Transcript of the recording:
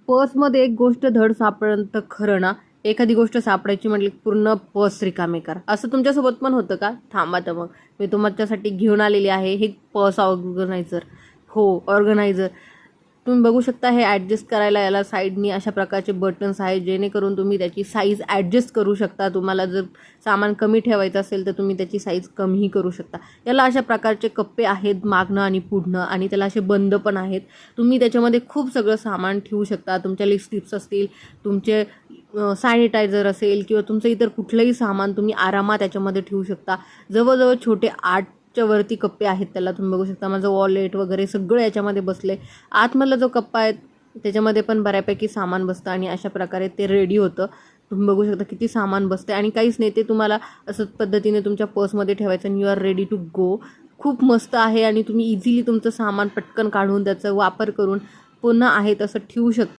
पर्समध्ये एक गोष्ट धड सापडलं तर खरं ना, एखादी गोष्ट सापडायची म्हटली पूर्ण पर्स रिकामी करा. असं तुमच्यासोबत पण होतं का? थांबा तर मग मी तुमच्यासाठी घेऊन आलेली आहे हे पर्स ऑर्गनायझर. हो, ऑर्गनायझर. तुम्ही बघू शकता हे ॲडजस्ट करायला याला साईडनी अशा प्रकारचे बटन्स आहेत, जेणेकरून तुम्ही त्याची साईज ॲडजस्ट करू शकता. तुम्हाला जर सामान कमी ठेवायचं असेल तर तुम्ही त्याची साईज कमीही करू शकता. याला अशा प्रकारचे कप्पे आहेत मागणं आणि पुढनं, आणि त्याला असे बंद पण आहेत. तुम्ही त्याच्यामध्ये खूप सगळं सामान ठेवू शकता. तुमच्या लिपस्टिक्स असतील, तुमचे सॅनिटायझर असेल किंवा तुमचं इतर कुठलंही सामान तुम्ही आरामात त्याच्यामध्ये ठेवू शकता. जवळजवळ छोटे 8च्या वरती कप्पे आहेत त्याला. तुम्ही बघू शकता माझं वॉलेट वगैरे सगळं याच्यामध्ये बसले. आतमधला जो कप्पा आहे त्याच्यामध्ये पण बऱ्यापैकी सामान बसतं आणि अशा प्रकारे ते रेडी होतं. तुम्ही बघू शकता किती सामान बसते आणि काहीच नाही, ते तुम्हाला असं पद्धतीने तुमच्या पर्समध्ये ठेवायचं आणि you are ready to go. खूप मस्त आहे आणि तुम्ही इझिली तुमचं सामान पटकन काढून त्याचा वापर करून पुन्हा आहे तसं ठेवू शकता.